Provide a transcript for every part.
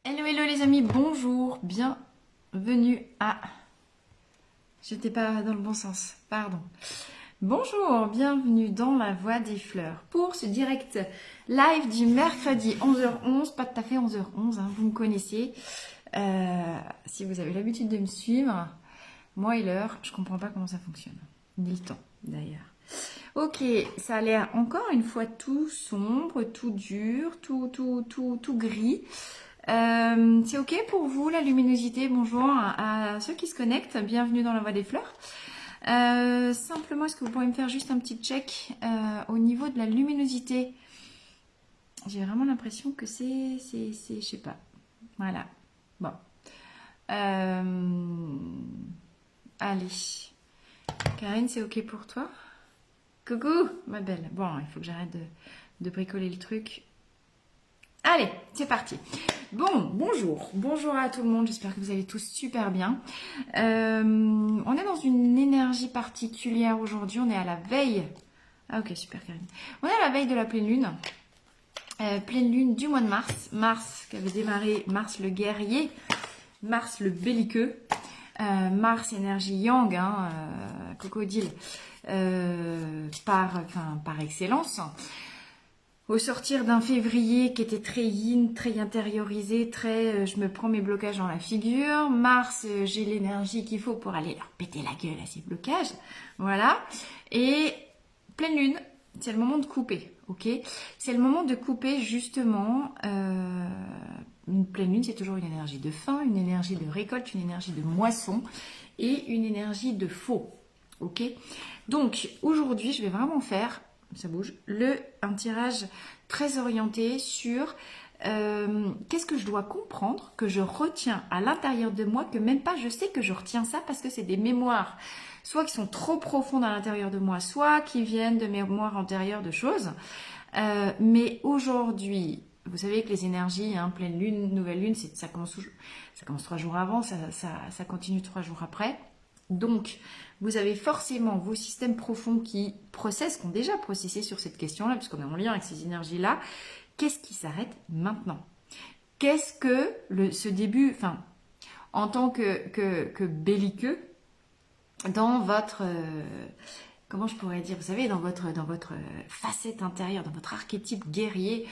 Hello, hello les amis, bonjour, bienvenue à... J'étais pas dans le bon sens, pardon. Bonjour, bienvenue dans la Voix des Fleurs pour ce direct live du mercredi 11h11, pas tout à fait 11h11, hein, vous me connaissez. Si vous avez l'habitude de me suivre, moi et l'heure, je comprends pas comment ça fonctionne, ni le temps d'ailleurs. Ok, ça a l'air encore une fois tout sombre, tout dur, tout gris. C'est ok pour vous la luminosité? Bonjour à ceux qui se connectent, bienvenue dans la Voie des Fleurs. Simplement, est-ce que vous pourriez me faire juste un petit check au niveau de la luminosité? J'ai vraiment l'impression que je sais pas. Voilà. Bon. Allez. Karine, c'est ok pour toi? Coucou, ma belle. Bon, il faut que j'arrête de bricoler le truc. Allez, c'est parti. Bon, bonjour à tout le monde, j'espère que vous allez tous super bien. On est dans une énergie particulière aujourd'hui, on est à la veille. Ah ok, super Karine. On est à la veille de la pleine lune du mois de mars. Mars qui avait démarré, Mars le guerrier, Mars le belliqueux, Mars énergie yang, hein, crocodile, par excellence. Au sortir d'un février qui était très yin, très intériorisé, très je me prends mes blocages dans la figure. Mars, j'ai l'énergie qu'il faut pour aller leur péter la gueule à ces blocages. Voilà. Et pleine lune, c'est le moment de couper. Ok. C'est le moment de couper justement. Une pleine lune, c'est toujours une énergie de fin, une énergie de récolte, une énergie de moisson et une énergie de faux. Ok. Donc aujourd'hui, je vais vraiment faire ça bouge, un tirage très orienté sur qu'est-ce que je dois comprendre, que je retiens à l'intérieur de moi, que même pas je sais que je retiens ça parce que c'est des mémoires, soit qui sont trop profondes à l'intérieur de moi, soit qui viennent de mémoires antérieures de choses. Mais aujourd'hui, vous savez que les énergies, hein, pleine lune, nouvelle lune, ça commence 3 jours avant, ça continue 3 jours après. Donc, vous avez forcément vos systèmes profonds qui processent, qui ont déjà processé sur cette question-là, puisqu'on est en lien avec ces énergies-là. Qu'est-ce qui s'arrête maintenant? Qu'est-ce que ce début, enfin, en tant que belliqueux, dans votre, comment je pourrais dire, vous savez, dans votre facette intérieure, dans votre archétype guerrier,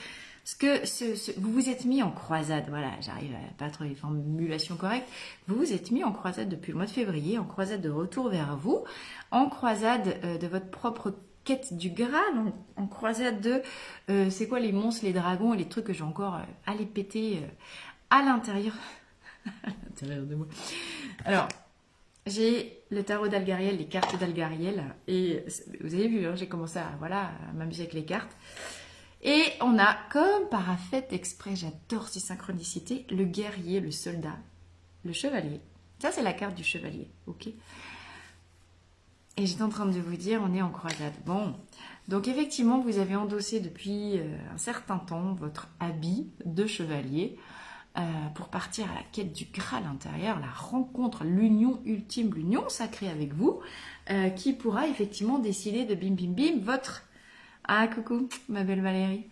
vous vous êtes mis en croisade, voilà, j'arrive à pas trouver les formulations correctes, vous vous êtes mis en croisade depuis le mois de février, en croisade de retour vers vous, en croisade de votre propre quête du Graal, en croisade de c'est quoi les monstres, les dragons et les trucs que j'ai encore à les péter à l'intérieur, à l'intérieur de moi. Alors, j'ai le tarot d'Algariel, les cartes d'Algariel, et vous avez vu, hein, j'ai commencé à, voilà, à m'amuser avec les cartes. Et on a, comme par un fait exprès, j'adore ces synchronicités, le guerrier, le soldat, le chevalier. Ça, c'est la carte du chevalier, ok? Et j'étais en train de vous dire, on est en croisade. Bon, donc effectivement, vous avez endossé depuis un certain temps votre habit de chevalier pour partir à la quête du Graal intérieur, la rencontre, l'union ultime, l'union sacrée avec vous, qui pourra effectivement décider de bim bim bim votre... Ah coucou, ma belle Valérie.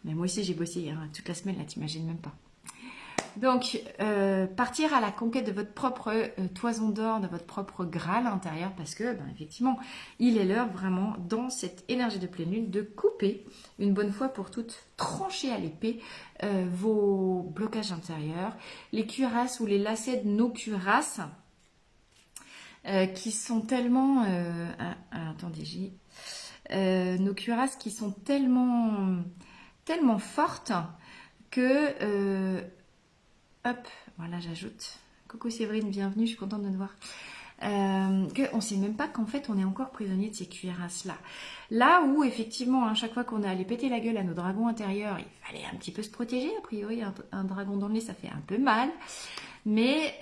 Mais moi aussi j'ai bossé hein, toute la semaine là, t'imagines même pas. Donc, partir à la conquête de votre propre toison d'or, de votre propre Graal intérieur, parce que, ben, effectivement, il est l'heure vraiment, dans cette énergie de pleine lune, de couper une bonne fois pour toutes, trancher à l'épée vos blocages intérieurs, les cuirasses ou les lacets de nos cuirasses, qui sont tellement... attendez, nos cuirasses qui sont tellement fortes que... hop, voilà, j'ajoute. Coucou Séverine, bienvenue, je suis contente de te voir. On ne sait même pas qu'en fait on est encore prisonnier de ces cuirasses-là. Là où effectivement, à chaque fois qu'on est allé péter la gueule à nos dragons intérieurs, il fallait un petit peu se protéger. A priori, un dragon dans le nez, ça fait un peu mal. Mais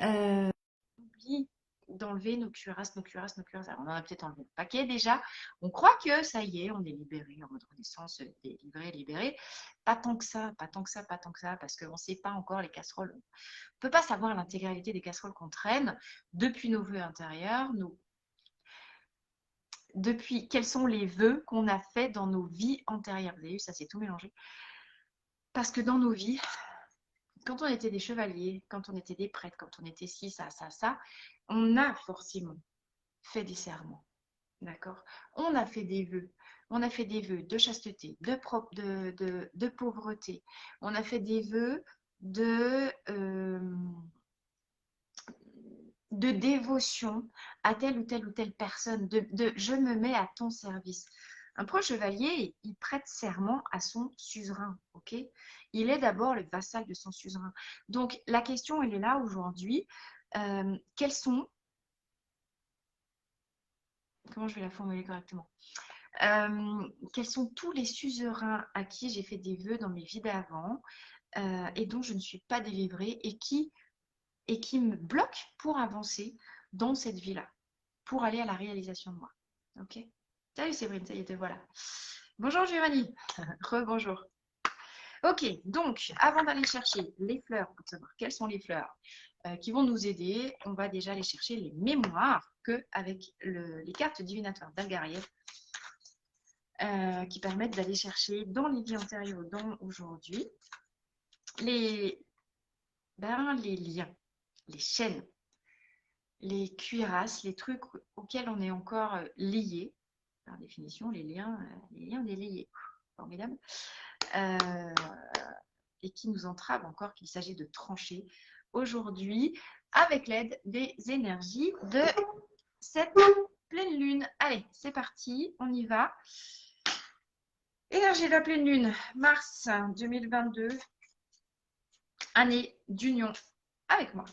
oublie d'enlever nos cuirasses, nos cuirasses, nos cuirasses. Alors, on en a peut-être enlevé un paquet déjà. On croit que ça y est, on est libéré en mode renaissance, délivré, libéré. Pas tant que ça, pas tant que ça, pas tant que ça, parce qu'on ne sait pas encore les casseroles. On ne peut pas savoir l'intégralité des casseroles qu'on traîne depuis nos vœux intérieurs, depuis quels sont les vœux qu'on a faits dans nos vies antérieures. Vous avez vu, ça s'est tout mélangé. Parce que dans nos vies, quand on était des chevaliers, quand on était des prêtres, quand on était ci, ça, on a forcément fait des serments. D'accord? On a fait des vœux. On a fait des vœux de chasteté, de pauvreté. On a fait des vœux de dévotion à telle ou telle personne. Je me mets à ton service. Un proche chevalier, il prête serment à son suzerain. Ok? Il est d'abord le vassal de son suzerain. Donc, la question, elle est là aujourd'hui. Quels sont... Comment je vais la formuler correctement? Quels sont tous les suzerains à qui j'ai fait des vœux dans mes vies d'avant et dont je ne suis pas délivrée et qui me bloquent pour avancer dans cette vie-là, pour aller à la réalisation de moi. Ok? Salut Séverine, ça y est, te voilà. Bonjour Giovanni, rebonjour. Ok, donc avant d'aller chercher les fleurs, pour savoir quelles sont les fleurs qui vont nous aider, on va déjà aller chercher les mémoires que avec les cartes divinatoires d'Algariev qui permettent d'aller chercher dans les vies antérieures, dans aujourd'hui, les liens, les chaînes, les cuirasses, les trucs auxquels on est encore lié. Par définition, les liens des liés. Formidable. Et qui nous entravent encore, qu'il s'agit de trancher aujourd'hui avec l'aide des énergies de cette pleine lune. Allez, c'est parti, on y va. Énergie de la pleine lune, mars 2022, année d'union avec moi.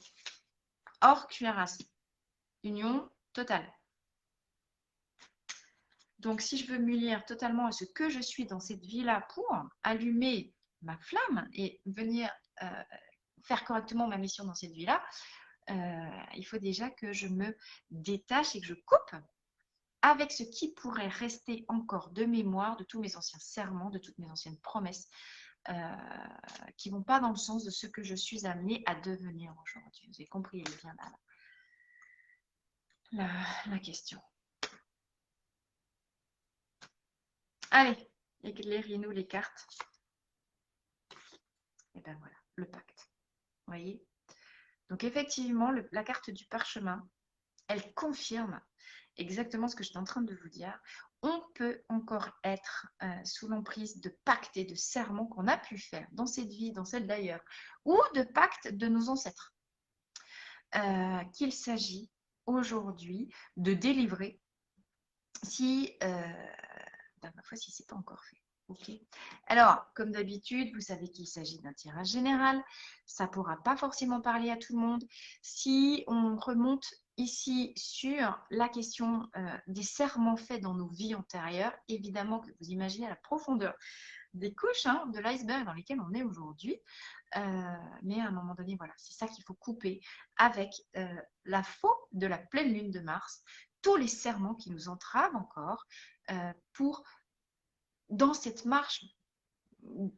Hors cuirasse, union totale. Donc, si je veux m'unir totalement à ce que je suis dans cette vie-là pour allumer ma flamme et venir faire correctement ma mission dans cette vie-là, il faut déjà que je me détache et que je coupe avec ce qui pourrait rester encore de mémoire de tous mes anciens serments, de toutes mes anciennes promesses qui ne vont pas dans le sens de ce que je suis amenée à devenir aujourd'hui. Vous avez compris, elle est bien là, la question. Allez, éclairez-nous les cartes. Et ben voilà, le pacte. Vous voyez? Donc effectivement, la carte du parchemin, elle confirme exactement ce que j'étais en train de vous dire. On peut encore être sous l'emprise de pactes et de serments qu'on a pu faire dans cette vie, dans celle d'ailleurs, ou de pactes de nos ancêtres. Qu'il s'agit aujourd'hui de délivrer si, ma foi, si ce n'est pas encore fait. Okay. Alors, comme d'habitude, vous savez qu'il s'agit d'un tirage général. Ça ne pourra pas forcément parler à tout le monde. Si on remonte ici sur la question des serments faits dans nos vies antérieures, évidemment que vous imaginez la profondeur des couches de l'iceberg dans lesquelles on est aujourd'hui. Mais à un moment donné, voilà, c'est ça qu'il faut couper avec la faux de la pleine lune de Mars, tous les serments qui nous entravent encore pour dans cette marche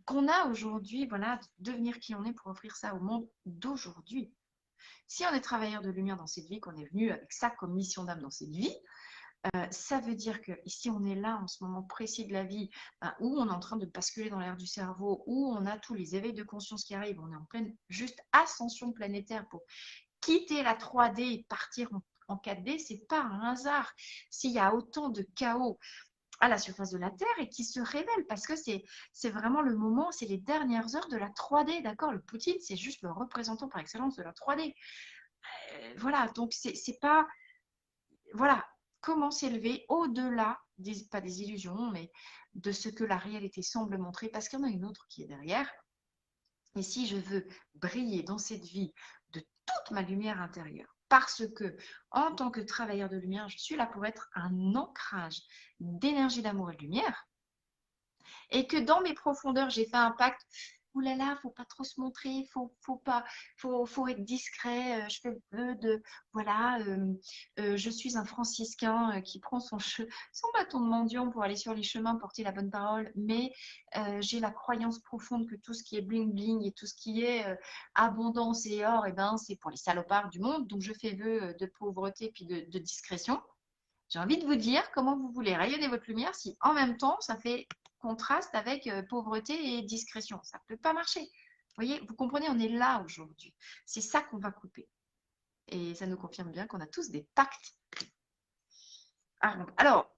qu'on a aujourd'hui, voilà, devenir qui on est pour offrir ça au monde d'aujourd'hui. Si on est travailleur de lumière dans cette vie, qu'on est venu avec ça comme mission d'âme dans cette vie, ça veut dire que ici on est là en ce moment précis de la vie où on est en train de basculer dans l'air du cerveau, où on a tous les éveils de conscience qui arrivent, on est en pleine juste ascension planétaire pour quitter la 3D et partir en 4D, c'est pas un hasard s'il y a autant de chaos à la surface de la Terre et qui se révèle parce que c'est vraiment le moment, c'est les dernières heures de la 3D, d'accord? Le Poutine, c'est juste le représentant par excellence de la 3D. Voilà, donc c'est pas... Voilà, comment s'élever au-delà, pas des illusions, mais de ce que la réalité semble montrer, parce qu'il y en a une autre qui est derrière. Et si je veux briller dans cette vie de toute ma lumière intérieure, parce que en tant que travailleur de lumière, je suis là pour être un ancrage d'énergie d'amour et de lumière, et que dans mes profondeurs, j'ai fait un pacte. Ouh là là, faut pas trop se montrer, faut être discret. Je fais vœu de, voilà, je suis un franciscain qui prend son bâton de mendiant pour aller sur les chemins, porter la bonne parole, mais j'ai la croyance profonde que tout ce qui est bling bling et tout ce qui est abondance et or, et ben, c'est pour les salopards du monde. Donc je fais vœu de pauvreté puis de discrétion. J'ai envie de vous dire comment vous voulez rayonner votre lumière si en même temps ça fait contraste avec pauvreté et discrétion. Ça ne peut pas marcher. voyez, vous comprenez, on est là aujourd'hui. C'est ça qu'on va couper. Et ça nous confirme bien qu'on a tous des pactes à rompre. Alors,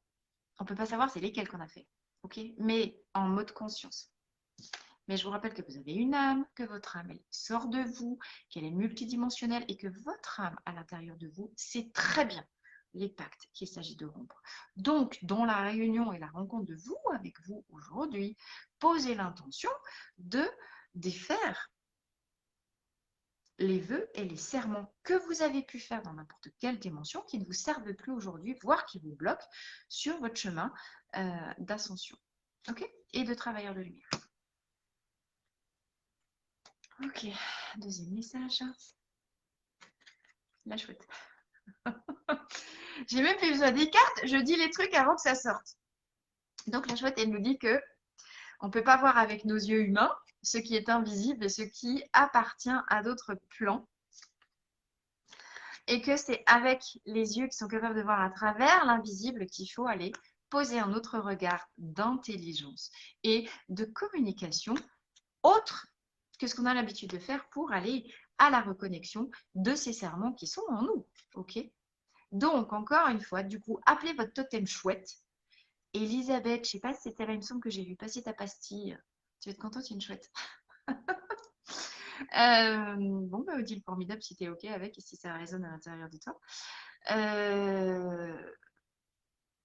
on ne peut pas savoir c'est lesquels qu'on a fait, ok? Mais en mode conscience. Mais je vous rappelle que vous avez une âme, que votre âme, elle sort de vous, qu'elle est multidimensionnelle et que votre âme à l'intérieur de vous, c'est très bien les pactes qu'il s'agit de rompre. Donc, dans la réunion et la rencontre de vous avec vous aujourd'hui, posez l'intention de défaire les vœux et les serments que vous avez pu faire dans n'importe quelle dimension qui ne vous servent plus aujourd'hui, voire qui vous bloquent sur votre chemin d'ascension, ok, et de travailleur de lumière. Ok, deuxième message. La chouette. J'ai même plus besoin des cartes, je dis les trucs avant que ça sorte. Donc la chouette, elle nous dit que on ne peut pas voir avec nos yeux humains ce qui est invisible et ce qui appartient à d'autres plans. Et que c'est avec les yeux qui sont capables de voir à travers l'invisible qu'il faut aller poser un autre regard d'intelligence et de communication autre que ce qu'on a l'habitude de faire pour aller à la reconnexion de ces serments qui sont en nous. Ok? Donc, encore une fois, du coup, appelez votre totem chouette. Elisabeth, je ne sais pas si c'était là, il me semble que j'ai vu passer ta pastille. Tu vas être contente, c'est une chouette. Bon, bah, Odile, formidable si tu es OK avec et si ça résonne à l'intérieur de toi.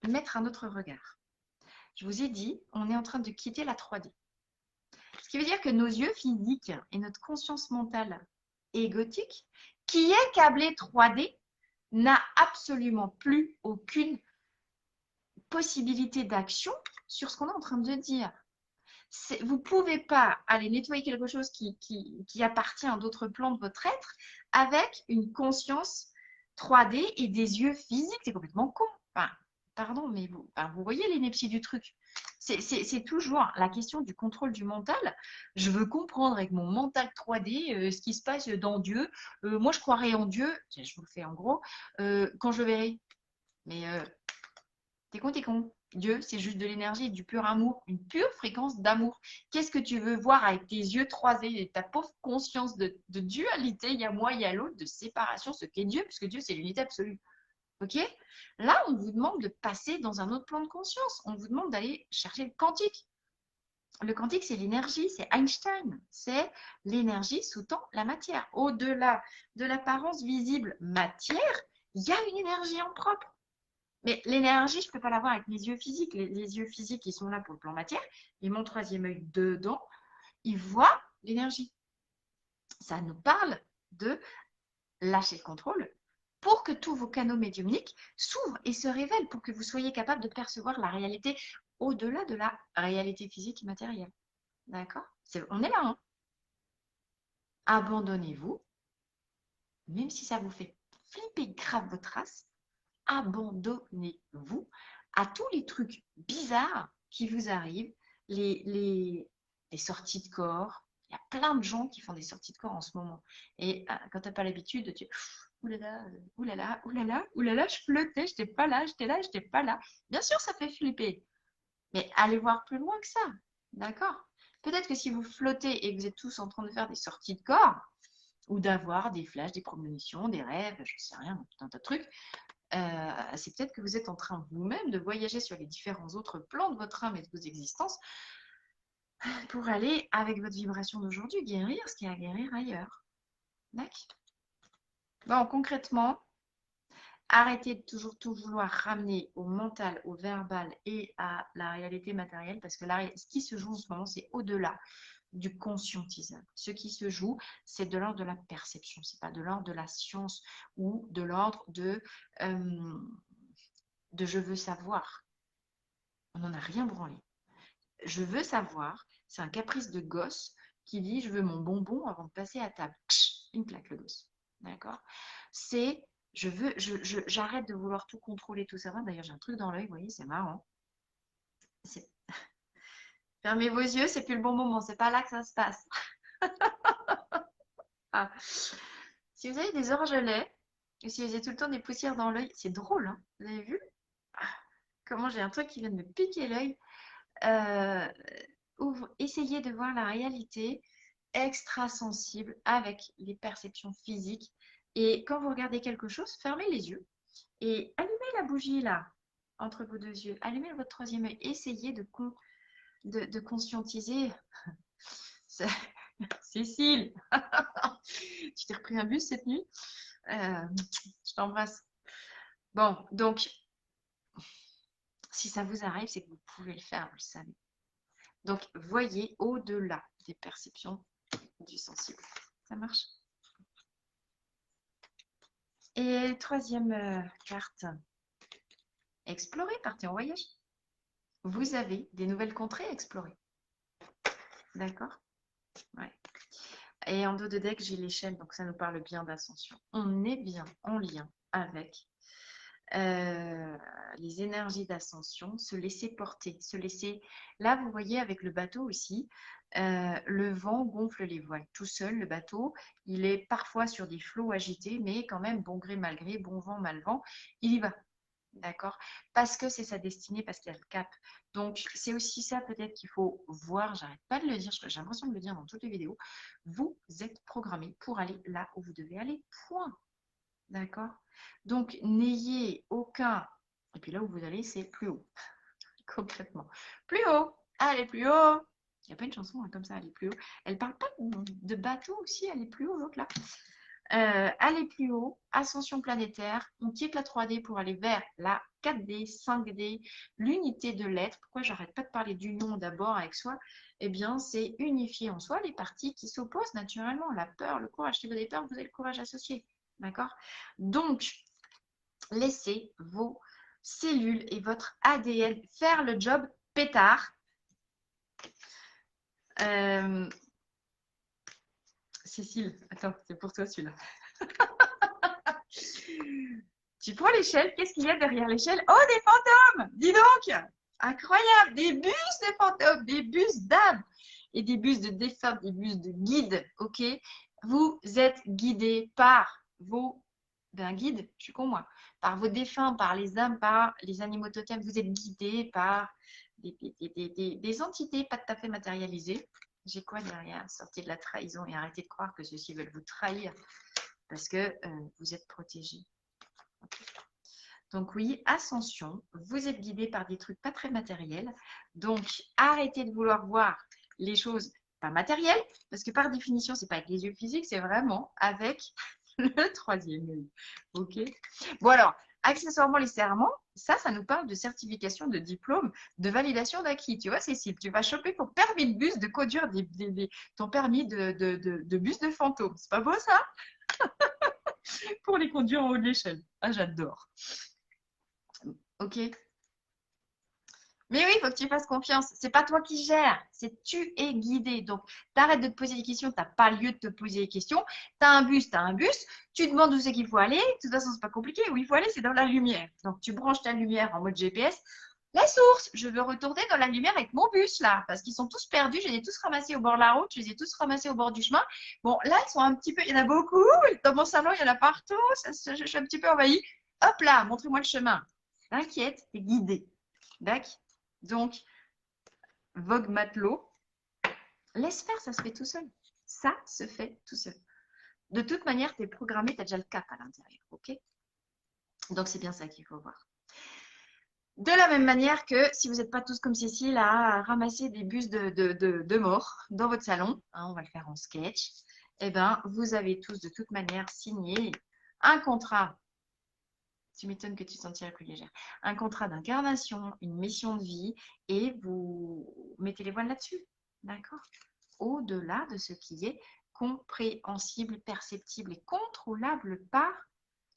Mettre un autre regard. Je vous ai dit, on est en train de quitter la 3D. Ce qui veut dire que nos yeux physiques et notre conscience mentale égotique, qui est câblée 3D, n'a absolument plus aucune possibilité d'action sur ce qu'on est en train de dire. Vous ne pouvez pas aller nettoyer quelque chose qui appartient à d'autres plans de votre être avec une conscience 3D et des yeux physiques. C'est complètement con. Enfin, pardon, mais vous voyez l'ineptie du truc. C'est toujours la question du contrôle du mental. Je veux comprendre avec mon mental 3D ce qui se passe dans Dieu. Moi, je croirais en Dieu, je vous le fais en gros, quand je le verrai. Mais t'es con, t'es con. Dieu, c'est juste de l'énergie, du pur amour, une pure fréquence d'amour. Qu'est-ce que tu veux voir avec tes yeux 3D et ta pauvre conscience de dualité, il y a moi, il y a l'autre, de séparation, ce qu'est Dieu, puisque Dieu, c'est l'unité absolue. Ok? Là, on vous demande de passer dans un autre plan de conscience. On vous demande d'aller chercher le quantique. Le quantique, c'est l'énergie, c'est Einstein. C'est l'énergie sous-tend la matière. Au-delà de l'apparence visible matière, il y a une énergie en propre. Mais l'énergie, je ne peux pas l'avoir avec mes yeux physiques. Les yeux physiques, ils sont là pour le plan matière. Et mon troisième œil dedans, il voit l'énergie. Ça nous parle de lâcher le contrôle pour que tous vos canaux médiumniques s'ouvrent et se révèlent, pour que vous soyez capable de percevoir la réalité au-delà de la réalité physique et matérielle. D'accord? On est là, hein? Abandonnez-vous, même si ça vous fait flipper grave votre race, abandonnez-vous à tous les trucs bizarres qui vous arrivent, les sorties de corps. Il y a plein de gens qui font des sorties de corps en ce moment. Et quand tu n'as pas l'habitude, tu oulala, oulala, oulala, oulala, je flottais, je n'étais pas là, j'étais là, je n'étais pas là. Bien sûr, ça fait flipper. Mais allez voir plus loin que ça. D'accord? Peut-être que si vous flottez et que vous êtes tous en train de faire des sorties de corps, ou d'avoir des flashs, des prémonitions, des rêves, je ne sais rien, tout un tas de trucs, c'est peut-être que vous êtes en train vous-même de voyager sur les différents autres plans de votre âme et de vos existences pour aller, avec votre vibration d'aujourd'hui, guérir ce qu'il y a à guérir ailleurs. D'accord? Bon, concrètement, arrêtez de toujours tout vouloir ramener au mental, au verbal et à la réalité matérielle, parce que ce qui se joue en ce moment, c'est au-delà du conscientisable. Ce qui se joue, c'est de l'ordre de la perception, c'est pas de l'ordre de la science ou de l'ordre de je veux savoir. On n'en a rien branlé. Je veux savoir, c'est un caprice de gosse qui dit je veux mon bonbon avant de passer à table. Une claque le gosse. D'accord? C'est j'arrête de vouloir tout contrôler, tout savoir. D'ailleurs, j'ai un truc dans l'œil, vous voyez, c'est marrant. Fermez vos yeux, c'est plus le bon moment, c'est pas là que ça se passe. Ah. Si vous avez des orgelets, ou si vous avez tout le temps des poussières dans l'œil, c'est drôle, hein? Vous avez vu? Ah, comment j'ai un truc qui vient de me piquer l'œil. Essayez de voir la réalité extra sensible avec les perceptions physiques. Et quand vous regardez quelque chose, fermez les yeux et allumez la bougie là, entre vos deux yeux. Allumez votre troisième œil. Essayez de conscientiser. Cécile, tu t'es repris un bus cette nuit? Je t'embrasse. Bon, donc, si ça vous arrive, c'est que vous pouvez le faire, vous le savez. Donc, voyez au-delà des perceptions du sensible. Ça marche? Et troisième carte, explorer, partez en voyage. Vous avez des nouvelles contrées à explorer. D'accord? Ouais. Et en dos de deck, j'ai l'échelle, donc ça nous parle bien d'ascension. On est bien en lien avec les énergies d'ascension, se laisser porter, se laisser... Là, vous voyez, avec le bateau aussi, le vent gonfle les voiles. Tout seul, le bateau, il est parfois sur des flots agités, mais quand même, bon gré, mal gré, bon vent, mal vent, il y va. D'accord? Parce que c'est sa destinée, parce qu'il y a le cap. Donc, c'est aussi ça peut-être qu'il faut voir. J'arrête pas de le dire, j'ai l'impression de le dire dans toutes les vidéos. Vous êtes programmé pour aller là où vous devez aller. Point. D'accord? Donc, n'ayez aucun... Et puis là où vous allez, c'est plus haut. Concrètement. Plus haut. Allez plus haut. Il n'y a pas une chanson comme ça, aller plus haut. Elle parle pas de bateau aussi, elle est plus haut, l'autre là. Aller plus haut, ascension planétaire, on quitte la 3D pour aller vers la 4D, 5D, l'unité de l'être. Pourquoi j'arrête pas de parler d'union d'abord avec soi? Eh bien, c'est unifier en soi les parties qui s'opposent naturellement. La peur, le courage. Si vous avez peur, vous avez le courage associé. D'accord? Donc, laissez vos cellules et votre ADN faire le job pétard. Cécile, attends, c'est pour toi celui-là. Tu prends l'échelle, qu'est-ce qu'il y a derrière l'échelle? Oh, des fantômes! Dis donc! Incroyable! Des bus de fantômes, des bus d'âmes et des bus de défunts, des bus de guides, ok? Vous êtes guidés par vos... Ben, guide, je suis con moi. Par vos défunts, par les âmes, par les animaux totems. Vous êtes guidés par des entités pas tout à fait matérialisées. J'ai quoi derrière? Sortez de la trahison et arrêtez de croire que ceux-ci veulent vous trahir parce que vous êtes protégés. Donc oui, ascension, vous êtes guidé par des trucs pas très matériels. Donc arrêtez de vouloir voir les choses pas matérielles, parce que par définition, c'est pas avec les yeux physiques, c'est vraiment avec le troisième œil. Ok. Bon alors, accessoirement les serments, ça nous parle de certification, de diplôme, de validation d'acquis. Tu vois, Cécile, tu vas choper ton permis de bus de conduire ton permis de bus de fantôme. C'est pas beau ça? Pour les conduire en haut de l'échelle. Ah, j'adore. Ok. Mais oui, il faut que tu fasses confiance. C'est pas toi qui gères, c'est tu es guidé. Donc, t'arrêtes de te poser des questions, t'as pas lieu de te poser des questions. T'as un bus, tu demandes où c'est qu'il faut aller. De toute façon, c'est pas compliqué. Où il faut aller, c'est dans la lumière. Donc, tu branches ta lumière en mode GPS. La source, je veux retourner dans la lumière avec mon bus là, parce qu'ils sont tous perdus. Je les ai tous ramassés au bord de la route, je les ai tous ramassés au bord du chemin. Bon, là, ils sont un petit peu, il y en a beaucoup. Dans mon salon, il y en a partout. Je suis un petit peu envahie. Hop là, montrez-moi le chemin. T'inquiète, t'es guidé. D'accord? Donc, vogue matelot, laisse faire, ça se fait tout seul. Ça se fait tout seul. De toute manière, tu es programmé, tu as déjà le cap à l'intérieur. Ok? Donc, c'est bien ça qu'il faut voir. De la même manière que si vous n'êtes pas tous comme Cécile à ramasser des bus de mort dans votre salon, hein, on va le faire en sketch, eh ben, vous avez tous de toute manière signé un contrat. Tu m'étonnes que tu te sentirais plus légère. Un contrat d'incarnation, une mission de vie, et vous mettez les voiles là-dessus. D'accord? Au-delà de ce qui est compréhensible, perceptible et contrôlable par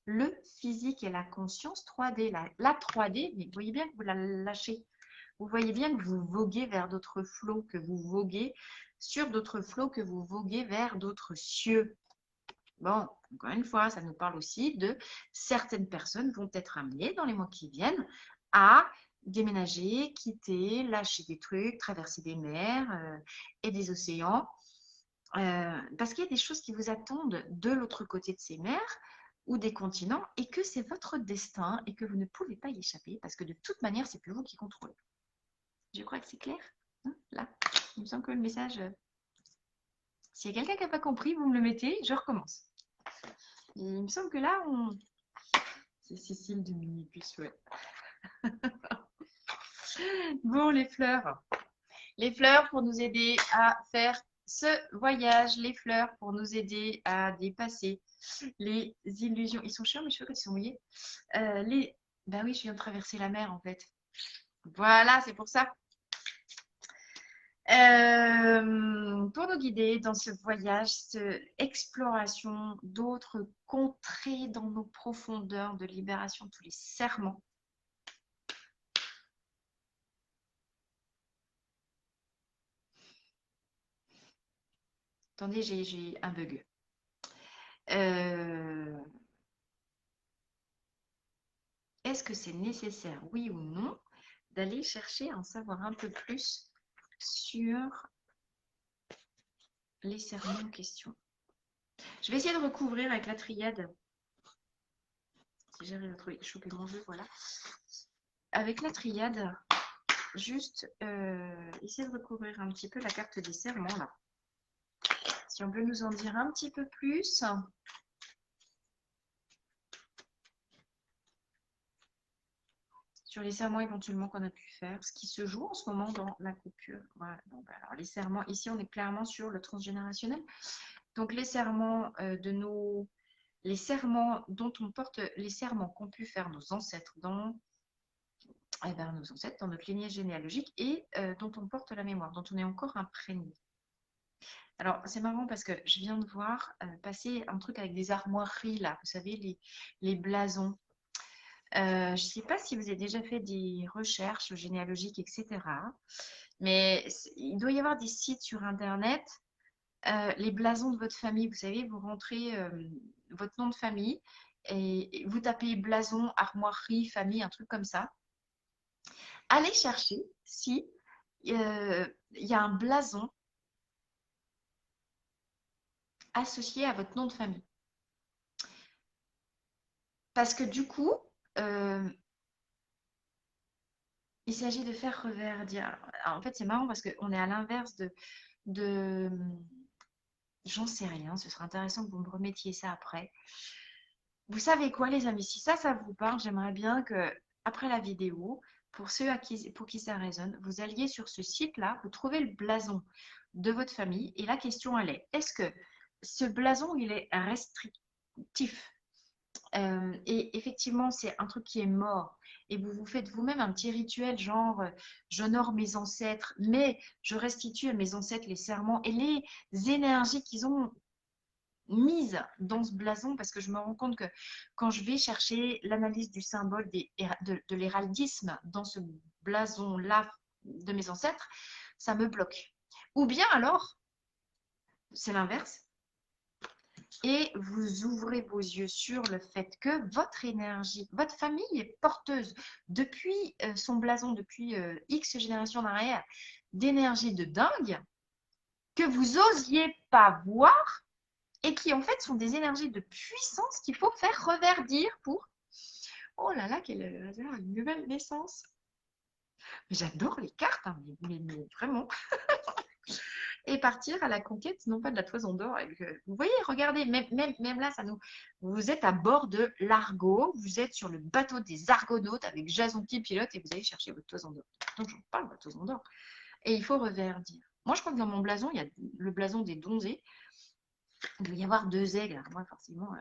le physique et la conscience 3D. La 3D, mais vous voyez bien que vous la lâchez. Vous voyez bien que vous voguez vers d'autres flots, que vous voguez sur d'autres flots, que vous voguez vers d'autres cieux. Bon, encore une fois, ça nous parle aussi de certaines personnes vont être amenées dans les mois qui viennent à déménager, quitter, lâcher des trucs, traverser des mers et des océans. Parce qu'il y a des choses qui vous attendent de l'autre côté de ces mers ou des continents et que c'est votre destin et que vous ne pouvez pas y échapper parce que de toute manière, c'est plus vous qui contrôlez. Je crois que c'est clair. Hein, là, il me semble que le message... S'il y a quelqu'un qui n'a pas compris, vous me le mettez, je recommence. Et il me semble que là, c'est Cécile de Minibus, ouais. Bon, les fleurs. Les fleurs pour nous aider à faire ce voyage. Les fleurs pour nous aider à dépasser les illusions. Ils sont chiants mes cheveux quand ils sont mouillés. Ben oui, je viens de traverser la mer en fait. Voilà, c'est pour ça. Pour nous guider dans ce voyage, cette exploration d'autres contrées dans nos profondeurs de libération, tous les serments. Attendez, j'ai un bug. Est-ce que c'est nécessaire, oui ou non, d'aller chercher à en savoir un peu plus sur les serments en question? Je vais essayer de recouvrir avec la triade. Si j'arrive à choper mon jeu, voilà. Avec la triade, juste essayer de recouvrir un petit peu la carte des serments là. Si on peut nous en dire un petit peu plus. Sur les serments éventuellement qu'on a pu faire, ce qui se joue en ce moment dans la coupure. Voilà. Donc, alors, les serments, ici on est clairement sur le transgénérationnel. Donc les serments les serments dont on porte, les serments qu'ont pu faire nos ancêtres dans dans notre lignée généalogique et dont on porte la mémoire, dont on est encore imprégné. Alors, c'est marrant parce que je viens de voir passer un truc avec des armoiries, là, vous savez, les blasons. Je ne sais pas si vous avez déjà fait des recherches généalogiques, etc. Mais il doit y avoir des sites sur Internet, les blasons de votre famille. Vous savez, vous rentrez votre nom de famille et vous tapez blason, armoirie, famille, un truc comme ça. Allez chercher si il y a un blason associé à votre nom de famille. Parce que du coup, il s'agit de faire reverdir. Alors, en fait, c'est marrant parce qu'on est à l'inverse de j'en sais rien, ce serait intéressant que vous me remettiez ça après. Vous savez quoi, les amis, si ça vous parle, j'aimerais bien que, après la vidéo, pour ceux pour qui ça résonne, vous alliez sur ce site-là, vous trouvez le blason de votre famille, et la question, elle est-ce que ce blason, il est restrictif? Et effectivement, c'est un truc qui est mort. Et vous vous faites vous-même un petit rituel, genre, j'honore mes ancêtres, mais je restitue à mes ancêtres les serments et les énergies qu'ils ont mises dans ce blason, parce que je me rends compte que quand je vais chercher l'analyse du symbole de l'héraldisme dans ce blason-là de mes ancêtres, ça me bloque. Ou bien alors, c'est l'inverse, et vous ouvrez vos yeux sur le fait que votre énergie, votre famille est porteuse depuis son blason, depuis X générations en arrière, d'énergie de dingue que vous osiez pas voir et qui en fait sont des énergies de puissance qu'il faut faire reverdir pour, oh là là, quelle une nouvelle naissance. J'adore les cartes, hein, mais vraiment. Et partir à la conquête, non pas de la toison d'or. Vous voyez, regardez, même là, vous êtes à bord de l'Argo, vous êtes sur le bateau des Argonautes avec Jason qui pilote et vous allez chercher votre toison d'or. Donc, j'en parle de la toison d'or. Et il faut reverdir. Moi, je crois que dans mon blason, il y a le blason des donzés. Il doit y avoir 2 aigles. Alors, moi, forcément,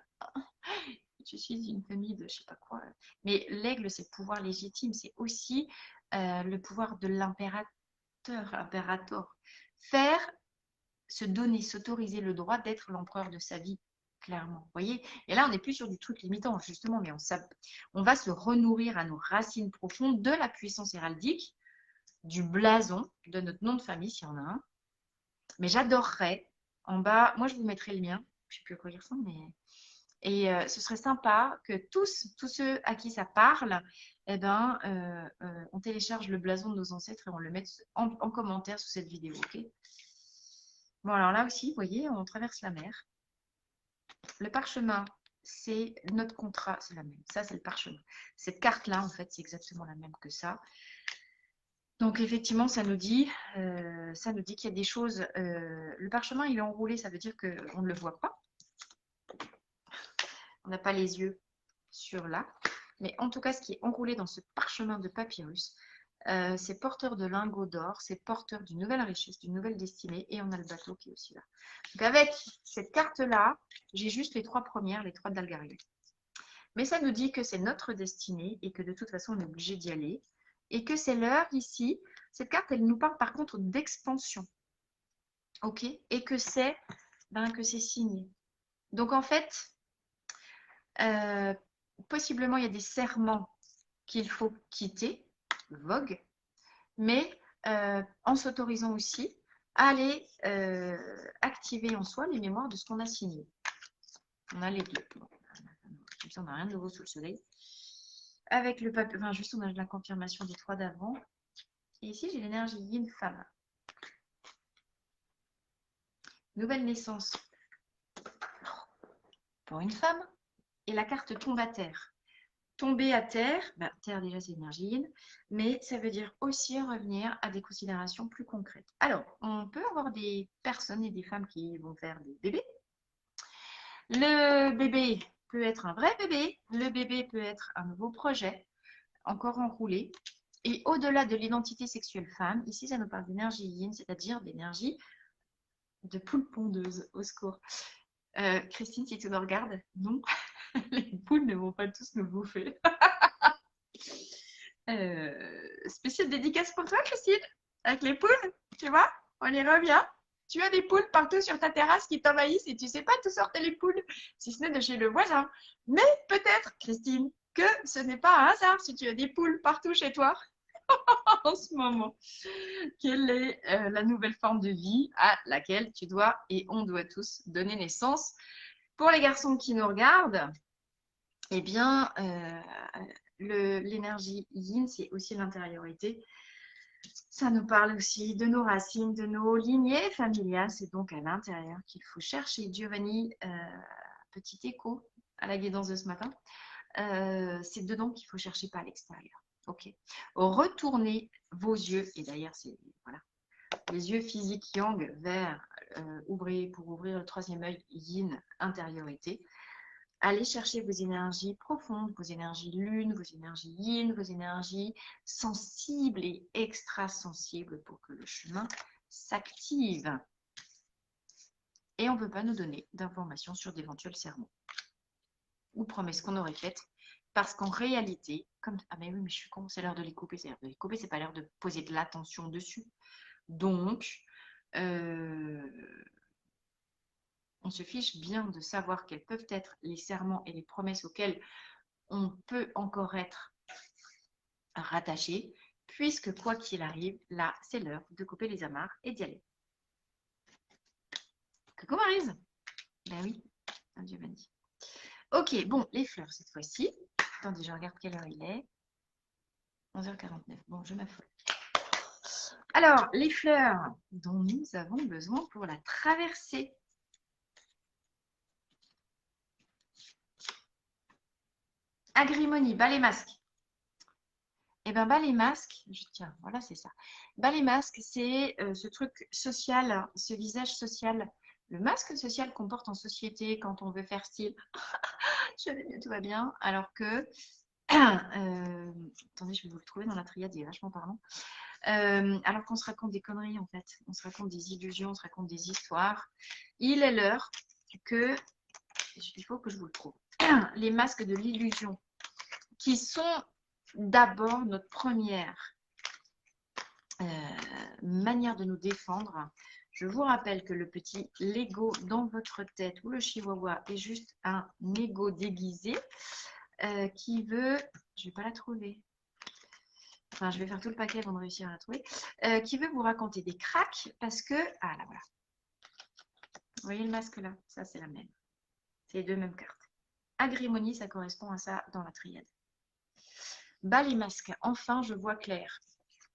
je suis une famille de je sais pas quoi. Mais l'aigle, c'est le pouvoir légitime. C'est aussi le pouvoir de impérator. Faire se donner, s'autoriser le droit d'être l'empereur de sa vie, clairement. Vous voyez? Et là, on n'est plus sur du truc limitant, justement, mais on va se renourrir à nos racines profondes de la puissance héraldique, du blason, de notre nom de famille, s'il y en a un. Mais j'adorerais, en bas, moi, je vous mettrai le mien, je ne sais plus à quoi il ressemble, mais... Et ce serait sympa que tous ceux à qui ça parle, eh ben, on télécharge le blason de nos ancêtres et on le met en commentaire sous cette vidéo, ok? Bon, alors là aussi, vous voyez, on traverse la mer. Le parchemin, c'est notre contrat, c'est la même. Ça, c'est le parchemin. Cette carte-là, en fait, c'est exactement la même que ça. Donc effectivement, ça nous dit qu'il y a des choses. Le parchemin, il est enroulé, ça veut dire qu'on ne le voit pas. On n'a pas les yeux sur là. Mais en tout cas, ce qui est enroulé dans ce parchemin de papyrus, c'est porteur de lingots d'or, c'est porteur d'une nouvelle richesse, d'une nouvelle destinée, et on a le bateau qui est aussi là. Donc avec cette carte-là, j'ai juste les 3 premières, les 3 d'Algario. Mais ça nous dit que c'est notre destinée et que de toute façon, on est obligé d'y aller. Et que c'est l'heure ici. Cette carte, elle nous parle par contre d'expansion. OK? Et que c'est signé. Donc en fait, possiblement, il y a des serments qu'il faut quitter, vogue, mais en s'autorisant aussi à aller activer en soi les mémoires de ce qu'on a signé. On a les deux. Bon, on n'a rien de nouveau sous le soleil. Avec le papier, enfin, juste on a la confirmation des 3 d'avant. Et ici, j'ai l'énergie yin femme. Nouvelle naissance pour une femme. Et la carte tombe à terre. Tomber à terre, terre déjà c'est l'énergie yin, mais ça veut dire aussi revenir à des considérations plus concrètes. Alors, on peut avoir des personnes et des femmes qui vont faire des bébés. Le bébé peut être un vrai bébé, le bébé peut être un nouveau projet, encore enroulé. Et au-delà de l'identité sexuelle femme, ici ça nous parle d'énergie yin, c'est-à-dire d'énergie de poule pondeuse, au secours. Christine, si tu nous regardes, non, les poules ne vont pas tous nous bouffer. Spéciale dédicace pour toi, Christine, avec les poules, tu vois, on y revient. Tu as des poules partout sur ta terrasse qui t'envahissent et tu sais pas d'où sortent les poules, si ce n'est de chez le voisin. Mais peut-être, Christine, que ce n'est pas un hasard si tu as des poules partout chez toi en ce moment. Quelle est la nouvelle forme de vie à laquelle tu dois et on doit tous donner naissance? Pour les garçons qui nous regardent, eh bien, l'énergie yin, c'est aussi l'intériorité. Ça nous parle aussi de nos racines, de nos lignées familiales. C'est donc à l'intérieur qu'il faut chercher. Giovanni, petit écho à la guidance de ce matin. C'est dedans qu'il faut chercher, pas à l'extérieur. Ok. Retournez vos yeux, et d'ailleurs, c'est voilà, les yeux physiques yang vers pour ouvrir le 3e œil yin, intériorité. Allez chercher vos énergies profondes, vos énergies lune, vos énergies yin, vos énergies sensibles et extrasensibles pour que le chemin s'active. Et on ne peut pas nous donner d'informations sur d'éventuels serments ou promesses qu'on aurait faites. Parce qu'en réalité, ah mais oui, mais je suis con, c'est l'heure de les couper. C'est l'heure de les couper, c'est pas l'heure de poser de l'attention dessus. Donc, on se fiche bien de savoir quels peuvent être les serments et les promesses auxquels on peut encore être rattaché, puisque quoi qu'il arrive, là, c'est l'heure de couper les amarres et d'y aller. Coucou Maryse. Ben oui, Dieu m'a dit. Ok, bon, les fleurs cette fois-ci. Attendez, je regarde quelle heure il est. 11h49. Bon, je m'affole. Alors, les fleurs dont nous avons besoin pour la traversée. Agrimonie, bas les masques. Eh bien, bas les masques, tiens, voilà, c'est ça. Bas les masques, c'est ce truc social, ce visage social. Le masque social qu'on porte en société quand on veut faire style. Je vais bien, tout va bien. Alors que, attendez, je vais vous le trouver dans la triade, il est vachement parlant. Alors qu'on se raconte des conneries en fait, on se raconte des illusions, on se raconte des histoires. Il est l'heure que, il faut que je vous le trouve, les masques de l'illusion, qui sont d'abord notre première manière de nous défendre. Je vous rappelle que le petit Lego dans votre tête ou le chihuahua est juste un ego déguisé qui veut, je vais pas la trouver, enfin je vais faire tout le paquet avant de réussir à la trouver, qui veut vous raconter des cracks parce que, ah là voilà, vous voyez le masque là, ça c'est la même, c'est les deux mêmes cartes. Agrimonie, ça correspond à ça dans la triade. Bas les masques, enfin je vois clair.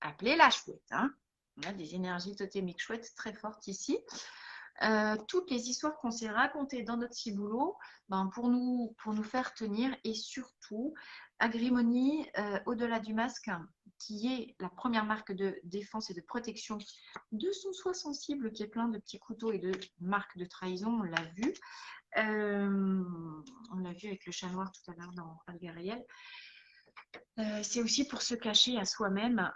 Appelez la chouette, hein. On a des énergies totémiques chouettes très fortes ici. Toutes les histoires qu'on s'est racontées dans notre ciboulot, pour nous faire tenir, et surtout Agrimonie, au-delà du masque, qui est la première marque de défense et de protection de son soi sensible, qui est plein de petits couteaux et de marques de trahison, on l'a vu. On l'a vu avec le chat noir tout à l'heure dans Algariel. C'est aussi pour se cacher à soi-même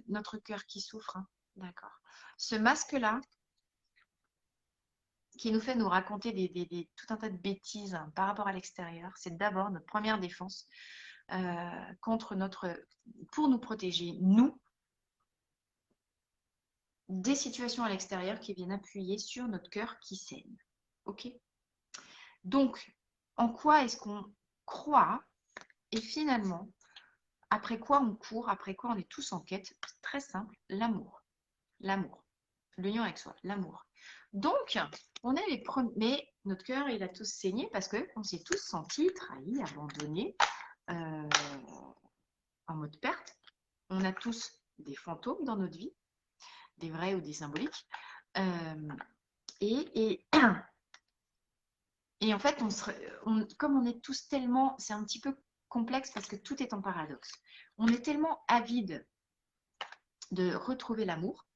notre cœur qui souffre. Hein. D'accord. Ce masque-là, qui nous fait nous raconter tout un tas de bêtises hein, par rapport à l'extérieur, c'est d'abord notre première défense pour nous protéger, nous, des situations à l'extérieur qui viennent appuyer sur notre cœur qui saigne. Ok? Donc, en quoi est-ce qu'on croit et finalement, après quoi on court, après quoi on est tous en quête? C'est très simple, l'amour. L'amour. L'union avec soi, l'amour. Donc, on est les premiers, mais notre cœur, il a tous saigné parce qu'on s'est tous sentis trahis, abandonnés, en mode perte. On a tous des fantômes dans notre vie, des vrais ou des symboliques. Et en fait, comme on est tous tellement, c'est un petit peu complexe parce que tout est en paradoxe. On est tellement avide de retrouver l'amour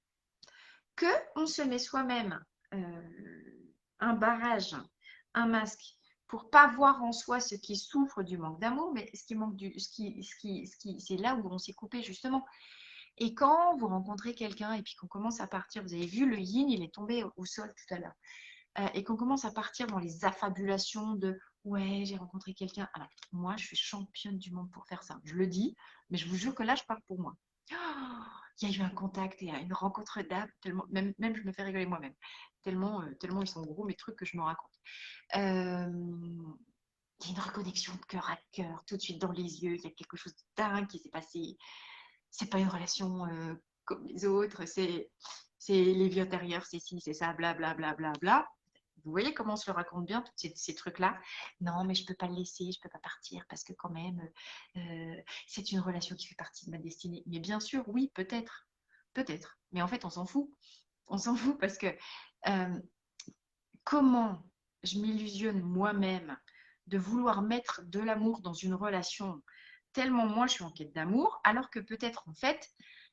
qu'on se met soi-même un barrage, un masque pour pas voir en soi ce qui souffre du manque d'amour, mais c'est là où on s'est coupé justement. Et quand vous rencontrez quelqu'un et puis qu'on commence à partir, vous avez vu le yin, il est tombé au sol tout à l'heure, et qu'on commence à partir dans les affabulations de ouais, j'ai rencontré quelqu'un. Alors, moi, je suis championne du monde pour faire ça. Je le dis, mais je vous jure que là, je parle pour moi. Oh, il y a eu un contact et une rencontre d'âme, tellement, même je me fais rigoler moi-même, tellement ils sont gros mes trucs que je me raconte. Il y a une reconnexion de cœur à cœur, tout de suite dans les yeux, il y a quelque chose de dingue qui s'est passé. C'est pas une relation comme les autres, c'est les vies antérieures, c'est ci, c'est ça, blablabla. Bla, bla, bla. Vous voyez comment on se le raconte bien, tous ces trucs-là. Non, mais je ne peux pas le laisser, je ne peux pas partir parce que quand même, c'est une relation qui fait partie de ma destinée. Mais bien sûr, oui, peut-être. Peut-être. Mais en fait, on s'en fout. On s'en fout parce que comment je m'illusionne moi-même de vouloir mettre de l'amour dans une relation tellement moi, je suis en quête d'amour, alors que peut-être, en fait,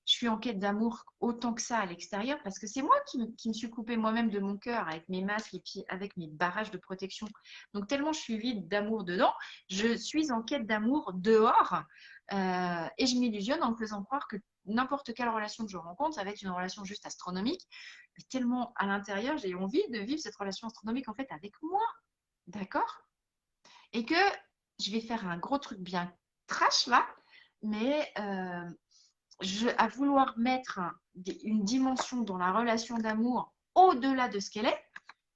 je suis en quête d'amour autant que ça à l'extérieur, parce que c'est moi qui me suis coupée moi-même de mon cœur avec mes masques et puis avec mes barrages de protection. Donc, tellement je suis vide d'amour dedans, je suis en quête d'amour dehors et je m'illusionne en me faisant croire que n'importe quelle relation que je rencontre, ça va être une relation juste astronomique, mais tellement à l'intérieur, j'ai envie de vivre cette relation astronomique en fait avec moi, d'accord? Et que je vais faire un gros truc bien trash là, mais à vouloir mettre une dimension dans la relation d'amour au-delà de ce qu'elle est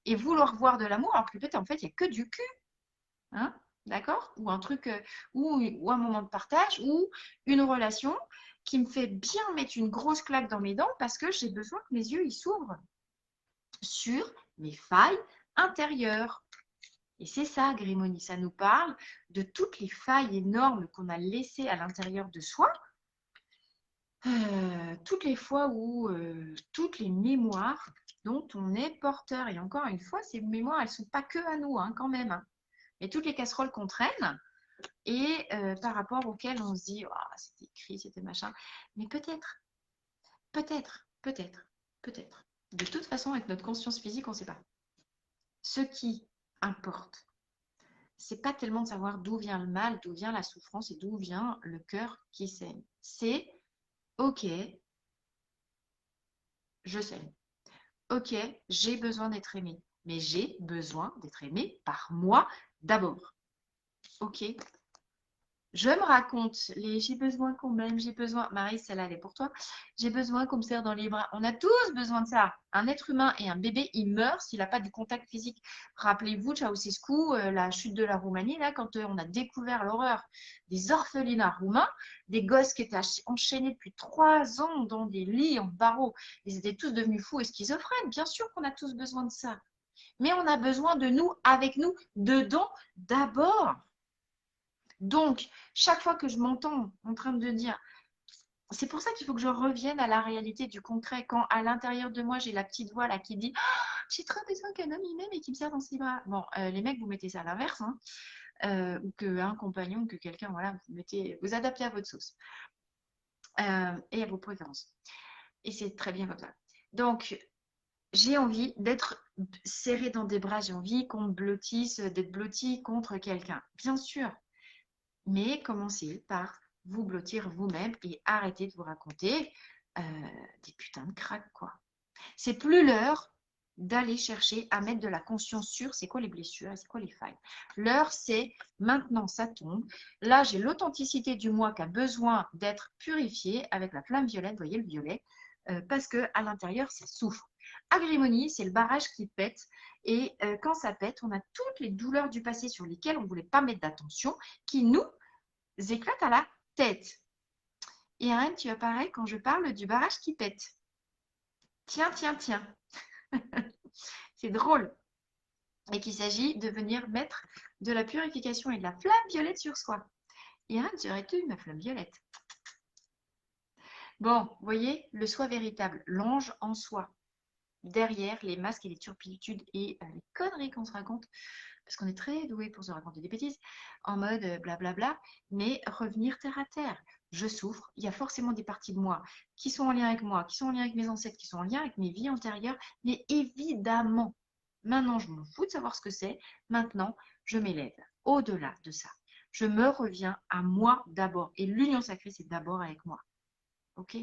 et vouloir voir de l'amour alors que peut-être en fait il n'y a que du cul, hein, d'accord? Ou un truc, ou un moment de partage, ou une relation qui me fait bien mettre une grosse claque dans mes dents parce que j'ai besoin que mes yeux ils s'ouvrent sur mes failles intérieures. Et c'est ça, Grimoni, ça nous parle de toutes les failles énormes qu'on a laissées à l'intérieur de soi, toutes les fois où, toutes les mémoires dont on est porteur. Et encore une fois, ces mémoires, elles ne sont pas que à nous, hein, quand même. Hein. Mais toutes les casseroles qu'on traîne et par rapport auxquelles on se dit, oh, c'était écrit, c'était machin. Mais peut-être, peut-être, peut-être, peut-être. De toute façon, avec notre conscience physique, on ne sait pas. Ce qui importe, c'est pas tellement de savoir d'où vient le mal, d'où vient la souffrance et d'où vient le cœur qui saigne. C'est ok, je saigne. Ok, j'ai besoin d'être aimé, mais j'ai besoin d'être aimé par moi d'abord. Ok, je me raconte les j'ai besoin qu'on m'aime, j'ai besoin. Marie, celle-là, elle est pour toi. J'ai besoin qu'on me serre dans les bras. On a tous besoin de ça. Un être humain et un bébé, il meurt s'il n'a pas du contact physique. Rappelez-vous, Ceausescu, la chute de la Roumanie, là, quand on a découvert l'horreur des orphelinats roumains, des gosses qui étaient enchaînés depuis 3 ans dans des lits en barreaux. Ils étaient tous devenus fous et schizophrènes. Bien sûr qu'on a tous besoin de ça. Mais on a besoin de nous, avec nous, dedans, d'abord. Donc, chaque fois que je m'entends en train de dire, c'est pour ça qu'il faut que je revienne à la réalité du concret. Quand à l'intérieur de moi, j'ai la petite voix là qui dit j'ai trop besoin qu'un homme il m'aime et qu'il me serre dans ses bras. Bon, les mecs, vous mettez ça à l'inverse, hein, ou qu'un compagnon, que quelqu'un, voilà, vous adaptez à votre sauce. et à vos préférences. Et c'est très bien comme ça. Donc, j'ai envie d'être serrée dans des bras, j'ai envie qu'on me blottisse, d'être blotti contre quelqu'un. Bien sûr, mais commencez par vous blottir vous-même et arrêtez de vous raconter des putains de cracks, quoi. C'est plus l'heure d'aller chercher à mettre de la conscience sur c'est quoi les blessures et c'est quoi les failles. L'heure, c'est maintenant, ça tombe. Là, j'ai l'authenticité du moi qui a besoin d'être purifiée avec la flamme violette, vous voyez le violet, parce que à l'intérieur, ça souffre. Agrémonie, c'est le barrage qui pète. Et quand ça pète, on a toutes les douleurs du passé sur lesquelles on ne voulait pas mettre d'attention qui nous éclatent à la tête. Et Arène, tu apparais quand je parle du barrage qui pète. Tiens, tiens, tiens. C'est drôle. Et qu'il s'agit de venir mettre de la purification et de la flamme violette sur soi. Et Arène, tu aurais eu ma flamme violette. Bon, vous voyez, le soi véritable, l'ange en soi. Derrière les masques et les turpitudes et les conneries qu'on se raconte, parce qu'on est très doué pour se raconter des bêtises, en mode blablabla, mais revenir terre à terre. Je souffre, il y a forcément des parties de moi qui sont en lien avec moi, qui sont en lien avec mes ancêtres, qui sont en lien avec mes vies antérieures, mais évidemment, maintenant je m'en fous de savoir ce que c'est, maintenant je m'élève au-delà de ça. Je me reviens à moi d'abord, et l'union sacrée c'est d'abord avec moi. Ok ?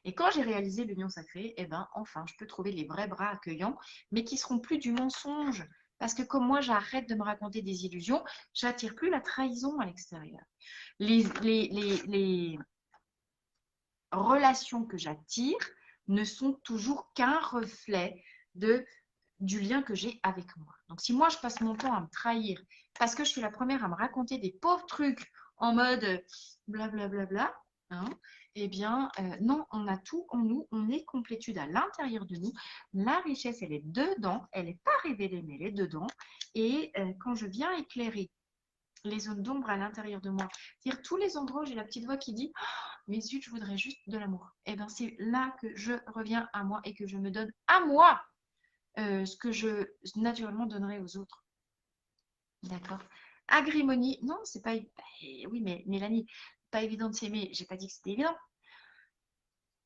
Et quand j'ai réalisé l'union sacrée, eh ben, enfin, je peux trouver les vrais bras accueillants, mais qui seront plus du mensonge. Parce que comme moi, j'arrête de me raconter des illusions, j'attire plus la trahison à l'extérieur. Les relations que j'attire ne sont toujours qu'un reflet du lien que j'ai avec moi. Donc, si moi, je passe mon temps à me trahir parce que je suis la première à me raconter des pauvres trucs en mode blablabla, hein, eh bien, non, on a tout en nous, on est complétude à l'intérieur de nous. La richesse, elle est dedans, elle n'est pas révélée, mais elle est dedans. Et quand je viens éclairer les zones d'ombre à l'intérieur de moi, c'est-à-dire tous les endroits où j'ai la petite voix qui dit oh, mais zut, je voudrais juste de l'amour. Et bien, c'est là que je reviens à moi et que je me donne à moi ce que je naturellement donnerais aux autres. D'accord. Agrémonie, non, c'est pas. Oui, mais Mélanie, pas évident de s'aimer. J'ai pas dit que c'était évident.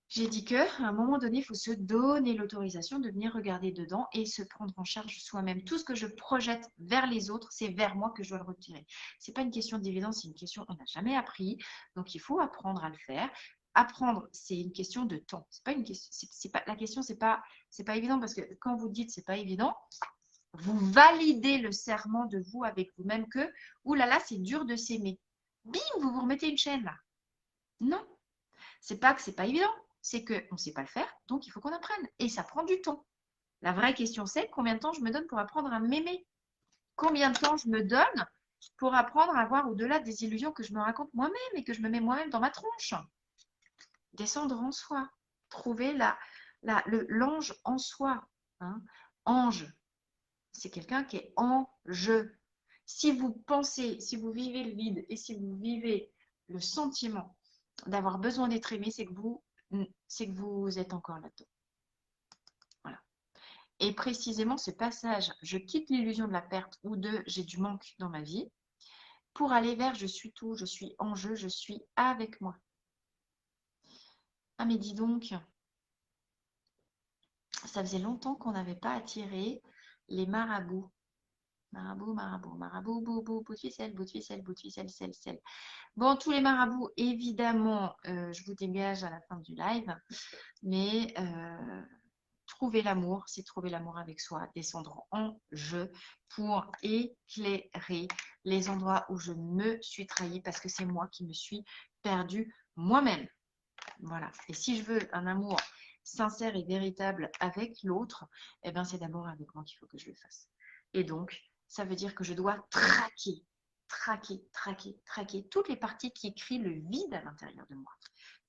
J'ai dit qu'à un moment donné, il faut se donner l'autorisation de venir regarder dedans et se prendre en charge soi-même. Tout ce que je projette vers les autres, c'est vers moi que je dois le retirer. C'est pas une question d'évidence, c'est une question qu'on n'a jamais appris. Donc, il faut apprendre à le faire. Apprendre, c'est une question de temps. C'est pas une question. C'est pas la question, c'est pas évident parce que quand vous dites c'est pas évident, vous validez le serment de vous avec vous-même que oulala, c'est dur de s'aimer. Bim, vous vous remettez une chaîne là. Non, c'est pas que c'est pas évident, c'est qu'on ne sait pas le faire, donc il faut qu'on apprenne. Et ça prend du temps. La vraie question, c'est combien de temps je me donne pour apprendre à m'aimer? Combien de temps je me donne pour apprendre à voir au-delà des illusions que je me raconte moi-même et que je me mets moi-même dans ma tronche? Descendre en soi. Trouver l'ange en soi. Hein. Ange, c'est quelqu'un qui est en jeu. Si vous pensez, si vous vivez le vide et si vous vivez le sentiment d'avoir besoin d'être aimé, c'est que vous êtes encore là-dedans. Voilà. Et précisément ce passage, je quitte l'illusion de la perte ou de j'ai du manque dans ma vie pour aller vers je suis tout, je suis en jeu, je suis avec moi. Ah mais dis donc, ça faisait longtemps qu'on n'avait pas attiré les marabouts. Marabout, marabout, marabout, bout, bout, bout de ficelle, bout de ficelle, bout de ficelle, sel, sel. Bon, tous les marabouts, évidemment, je vous dégage à la fin du live, mais trouver l'amour, c'est trouver l'amour avec soi, descendre en jeu pour éclairer les endroits où je me suis trahie parce que c'est moi qui me suis perdue moi-même. Voilà. Et si je veux un amour sincère et véritable avec l'autre, eh ben, c'est d'abord avec moi qu'il faut que je le fasse. Et donc, ça veut dire que je dois traquer toutes les parties qui crient le vide à l'intérieur de moi.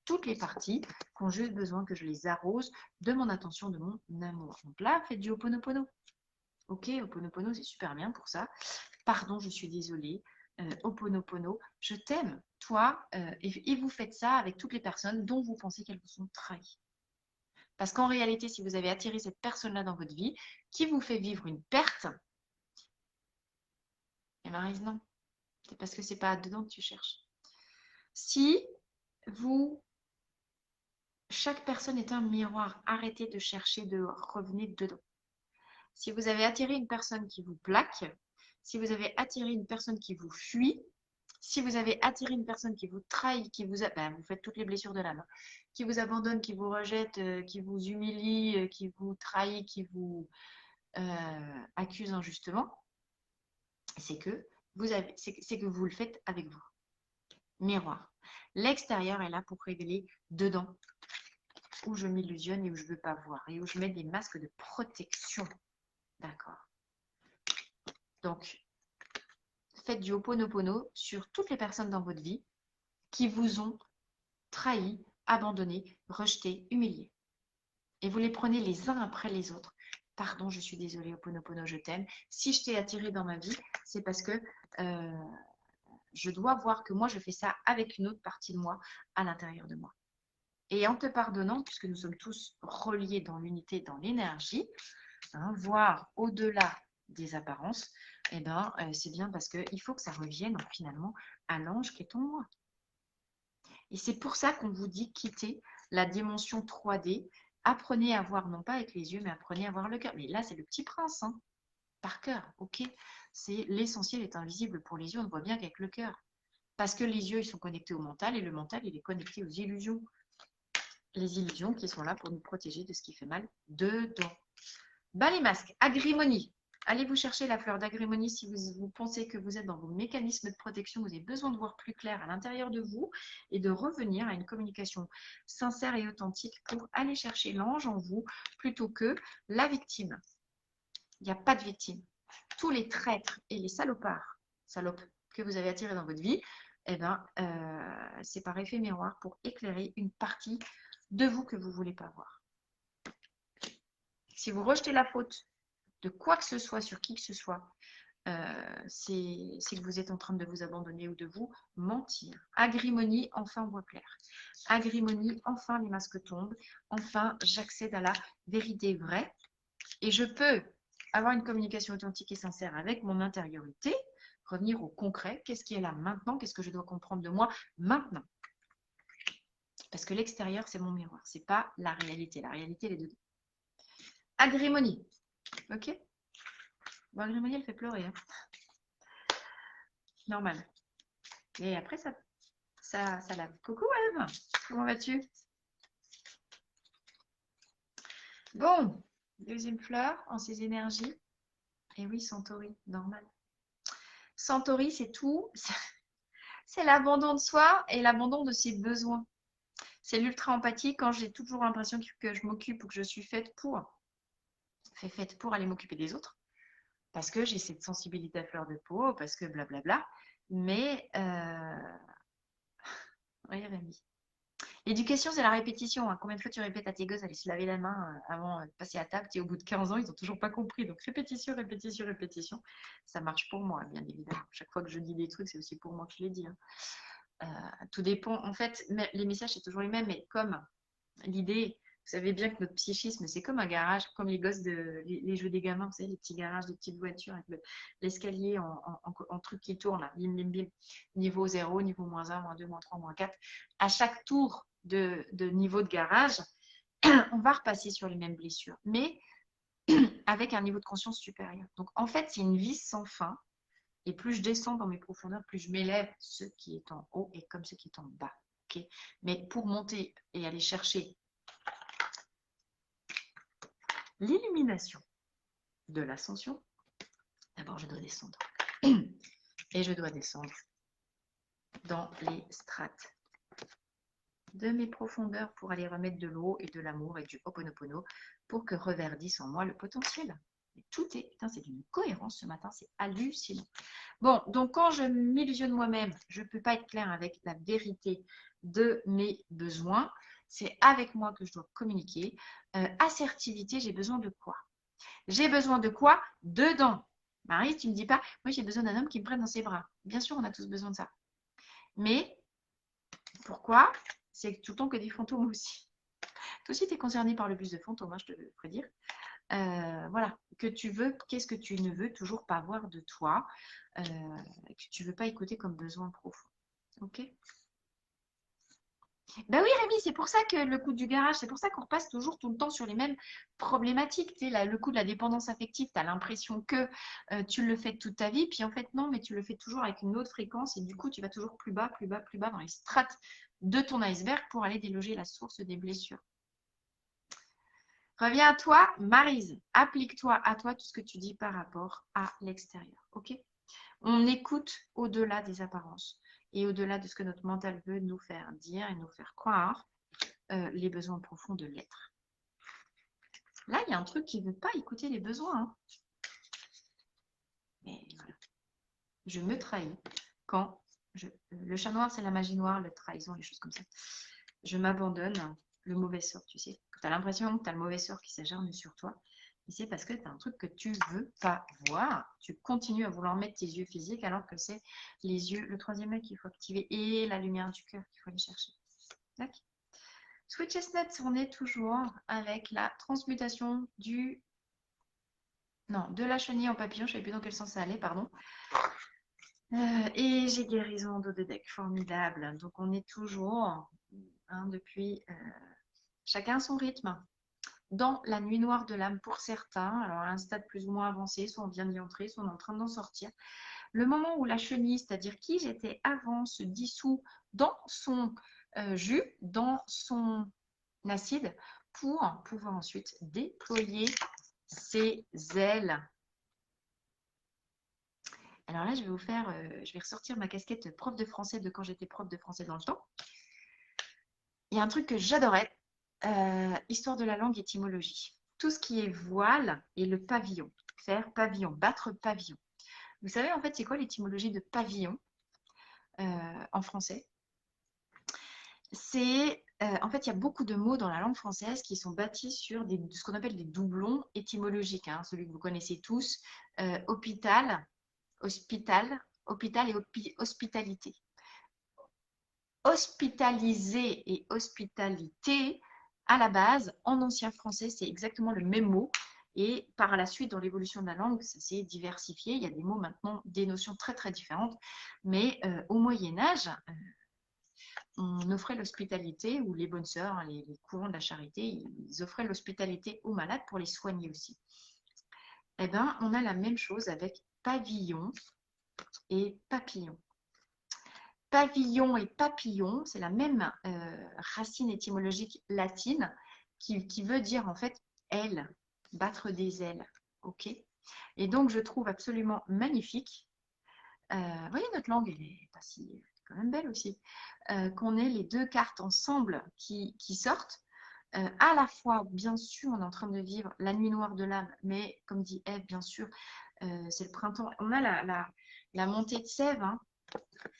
Toutes les parties qui ont juste besoin que je les arrose de mon attention, de mon amour. Donc là, faites du Ho'oponopono. Ok, Ho'oponopono, c'est super bien pour ça. Pardon, je suis désolée. Ho'oponopono, je t'aime, toi, et vous faites ça avec toutes les personnes dont vous pensez qu'elles vous sont trahies. Parce qu'en réalité, si vous avez attiré cette personne-là dans votre vie, qui vous fait vivre une perte, et Maryse, non. C'est parce que c'est pas dedans que tu cherches. Si chaque personne est un miroir. Arrêtez de chercher dehors, revenez dedans. Si vous avez attiré une personne qui vous plaque, si vous avez attiré une personne qui vous fuit, si vous avez attiré une personne qui vous trahit, vous faites toutes les blessures de l'âme, qui vous abandonne, qui vous rejette, qui vous humilie, qui vous trahit, qui vous accuse injustement, c'est que vous le faites avec vous. Miroir. L'extérieur est là pour révéler dedans où je m'illusionne et où je ne veux pas voir et où je mets des masques de protection. D'accord. Donc, faites du Ho'oponopono sur toutes les personnes dans votre vie qui vous ont trahi, abandonné, rejeté, humilié. Et vous les prenez les uns après les autres. Pardon, je suis désolée, Ho'oponopono, je t'aime. Si je t'ai attiré dans ma vie, c'est parce que je dois voir que moi, je fais ça avec une autre partie de moi à l'intérieur de moi. Et en te pardonnant, puisque nous sommes tous reliés dans l'unité, dans l'énergie, voire au-delà des apparences, c'est bien parce qu'il faut que ça revienne finalement à l'ange qui est en moi. Et c'est pour ça qu'on vous dit quitter la dimension 3D. Apprenez à voir, non pas avec les yeux, mais apprenez à voir le cœur. Mais là, c'est le petit prince, par cœur, ok. C'est l'essentiel est invisible pour les yeux, on ne voit bien qu'avec le cœur. Parce que les yeux, ils sont connectés au mental et le mental, il est connecté aux illusions. Les illusions qui sont là pour nous protéger de ce qui fait mal dedans. Les masques, agrimonie. Allez vous chercher la fleur d'agrimonie si vous pensez que vous êtes dans vos mécanismes de protection, vous avez besoin de voir plus clair à l'intérieur de vous et de revenir à une communication sincère et authentique pour aller chercher l'ange en vous plutôt que la victime. Il n'y a pas de victime. Tous les traîtres et les salopes que vous avez attirés dans votre vie, c'est par effet miroir pour éclairer une partie de vous que vous ne voulez pas voir. Si vous rejetez la faute de quoi que ce soit sur qui que ce soit, c'est que vous êtes en train de vous abandonner ou de vous mentir. Agrimonie, enfin on voit clair. Agrimonie, enfin les masques tombent. Enfin, j'accède à la vérité vraie. Et je peux avoir une communication authentique et sincère avec mon intériorité, revenir au concret. Qu'est-ce qui est là maintenant? Qu'est-ce que je dois comprendre de moi maintenant? Parce que l'extérieur, c'est mon miroir. Ce n'est pas la réalité. La réalité, elle est dedans. Agrimonie. Ok? Bon, Agrimonie, elle fait pleurer. Normal. Et après, ça lave. Coucou, Eve. Comment vas-tu? Bon, deuxième fleur en ces énergies. Et oui, Centauri, normal. Centauri, c'est tout. C'est l'abandon de soi et l'abandon de ses besoins. C'est l'ultra-empathie quand j'ai toujours l'impression que je m'occupe ou que je suis faite pour aller m'occuper des autres. Parce que j'ai cette sensibilité à fleur de peau, parce que blablabla. Mais, oui, Rémi. L'éducation, c'est la répétition. Combien de fois tu répètes à tes gosses, allez se laver la main avant de passer à table, et au bout de 15 ans, ils n'ont toujours pas compris. Donc, répétition, répétition, répétition. Ça marche pour moi, bien évidemment. Chaque fois que je dis des trucs, c'est aussi pour moi que je les dis. Tout dépend. En fait, les messages, c'est toujours les mêmes, mais comme l'idée, vous savez bien que notre psychisme, c'est comme un garage, comme les gosses les jeux des gamins, vous savez, les petits garages, les petites voitures avec l'escalier en truc qui tourne, là, bim, bim, bim, niveau 0, niveau -1, -2, -3, -4. À chaque tour de niveau de garage, on va repasser sur les mêmes blessures, mais avec un niveau de conscience supérieur. Donc, en fait, c'est une vie sans fin. Et plus je descends dans mes profondeurs, plus je m'élève ce qui est en haut et comme ce qui est en bas. Okay, mais pour monter et aller chercher l'illumination de l'ascension, d'abord je dois descendre. Et je dois descendre dans les strates de mes profondeurs pour aller remettre de l'eau et de l'amour et du Ho'oponopono pour que reverdisse en moi le potentiel. Et tout est, c'est d'une cohérence ce matin, c'est hallucinant. Bon, donc quand je m'illusionne moi-même, je ne peux pas être claire avec la vérité de mes besoins. C'est avec moi que je dois communiquer. Assertivité, j'ai besoin de quoi? J'ai besoin de quoi? Dedans. Marie, tu ne me dis pas, moi j'ai besoin d'un homme qui me prenne dans ses bras. Bien sûr, on a tous besoin de ça. Mais pourquoi? C'est tout le temps que des fantômes aussi. Toi aussi, tu es concerné par le bus de fantômes, je te le prédire. Voilà, que tu veux, qu'est-ce que tu ne veux toujours pas voir de toi, que tu ne veux pas écouter comme besoin profond. Ok? Ben oui, Rémi, c'est pour ça que le coût du garage, c'est pour ça qu'on repasse toujours tout le temps sur les mêmes problématiques. Tu sais, le coût de la dépendance affective, tu as l'impression que tu le fais toute ta vie, puis en fait, non, mais tu le fais toujours avec une autre fréquence et du coup, tu vas toujours plus bas, plus bas, plus bas dans les strates de ton iceberg pour aller déloger la source des blessures. Reviens à toi, Maryse. Applique-toi à toi tout ce que tu dis par rapport à l'extérieur. Ok? On écoute au-delà des apparences et au-delà de ce que notre mental veut nous faire dire et nous faire croire les besoins profonds de l'être. Là, il y a un truc qui ne veut pas écouter les besoins. Hein. Mais voilà. Je me trahis quand le chat noir, c'est la magie noire, la trahison, les choses comme ça. Je m'abandonne, le mauvais sort, tu sais. Tu as l'impression que tu as le mauvais sort qui s'acharne sur toi. Et c'est parce que tu as un truc que tu veux pas voir. Tu continues à vouloir mettre tes yeux physiques alors que c'est les yeux, le troisième œil qu'il faut activer et la lumière du cœur qu'il faut aller chercher. D'accord. Sweet Chestnut, on est toujours avec la transmutation du... Non, de la chenille en papillon. Je ne savais plus dans quel sens ça allait, pardon. Et j'ai guérison d'Odedek, formidable. Donc on est toujours, depuis chacun son rythme, dans la nuit noire de l'âme pour certains. Alors à un stade plus ou moins avancé, soit on vient d'y entrer, soit on est en train d'en sortir. Le moment où la chenille, c'est-à-dire qui j'étais avant, se dissout dans son jus, dans son acide, pour pouvoir ensuite déployer ses ailes. Alors là, je vais vous faire, je vais ressortir ma casquette prof de français de quand j'étais prof de français dans le temps. Il y a un truc que j'adorais, histoire de la langue, étymologie. Tout ce qui est voile et le pavillon. Faire pavillon, battre pavillon. Vous savez en fait c'est quoi l'étymologie de pavillon en français? C'est en fait il y a beaucoup de mots dans la langue française qui sont bâtis sur ce qu'on appelle des doublons étymologiques. Hein, celui que vous connaissez tous, hôpital, hôpital et hospitalité. Hospitaliser et hospitalité, à la base, en ancien français, c'est exactement le même mot. Et par la suite, dans l'évolution de la langue, ça s'est diversifié. Il y a des mots maintenant, des notions très très différentes. Mais au Moyen-Âge, on offrait l'hospitalité, ou les bonnes sœurs, hein, les courants de la charité, ils offraient l'hospitalité aux malades pour les soigner aussi. Eh bien, on a la même chose avec pavillon et papillon. Pavillon et papillon, c'est la même racine étymologique latine qui veut dire en fait aile, battre des ailes. Ok. Et donc je trouve absolument magnifique. Vous voyez notre langue, elle est pas si quand même belle aussi. Qu'on ait les deux cartes ensemble qui sortent. À la fois, bien sûr, on est en train de vivre la nuit noire de l'âme, mais comme dit Ève, bien sûr, c'est le printemps. On a la montée de sève. Hein.